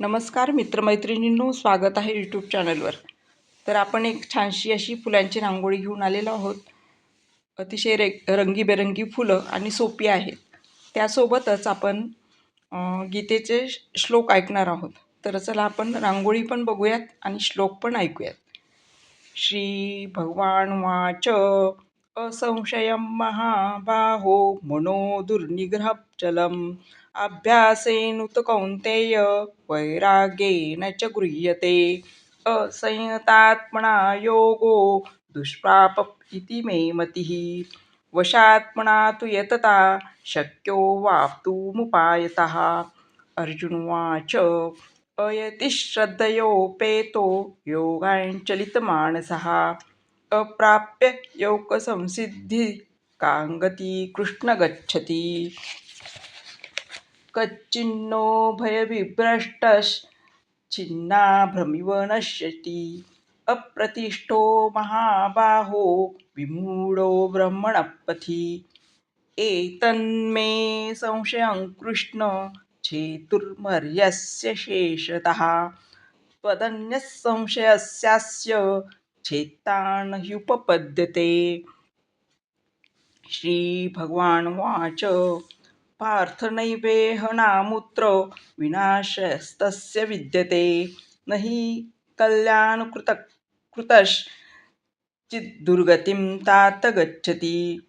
नमस्कार मित्रमैत्रिणींनो, स्वागत आहे यूट्यूब चॅनलवर. तर आपण एक छानशी अशी फुलांची रांगोळी घेऊन आलेलो आहोत. अतिशय रंगीबेरंगी फुलं आणि सोपी आहेत. त्यासोबतच आपण गीतेचे श्लोक ऐकणार आहोत. तर चला आपण रांगोळी पण बघूयात आणि श्लोक पण ऐकूयात. श्री भगवान वाच असंशयं महाबाहो मनो दुर्निग्रह चलम् अभ्यासेनुत कौन्तेय वैराग्येन च गृह्यते असंयतात्मना योगो दुष्प्राप इति मे मतिः वशात्मना तु यतता शक्यो वाप्तुमुपायतः. अर्जुनवाच अयति श्रद्धयोपेतो योगाञ्चलितमानसः अप्राप्य योगसंसिद्धि काङ्गति कृष्ण गच्छति. कच्चिन्नो भयविभ्रष्टश्चिन्नाभ्रमिव नश्यति अप्रतिष्ठो महाबाहो विमूढो ब्रह्मणः एतन्मे संशयं कृष्ण छेतुर्मर्यस्य शेषतः त्वदन्यः संशयस्यास्य छेत्ता न ह्युपपद्यते. श्रीभगवानुवाच पार्थ नैवेह नामुत्र विनाशस्तस्य विद्यते न हि कल्याणकृतश्चिद्दुर्गतिं तात गच्छति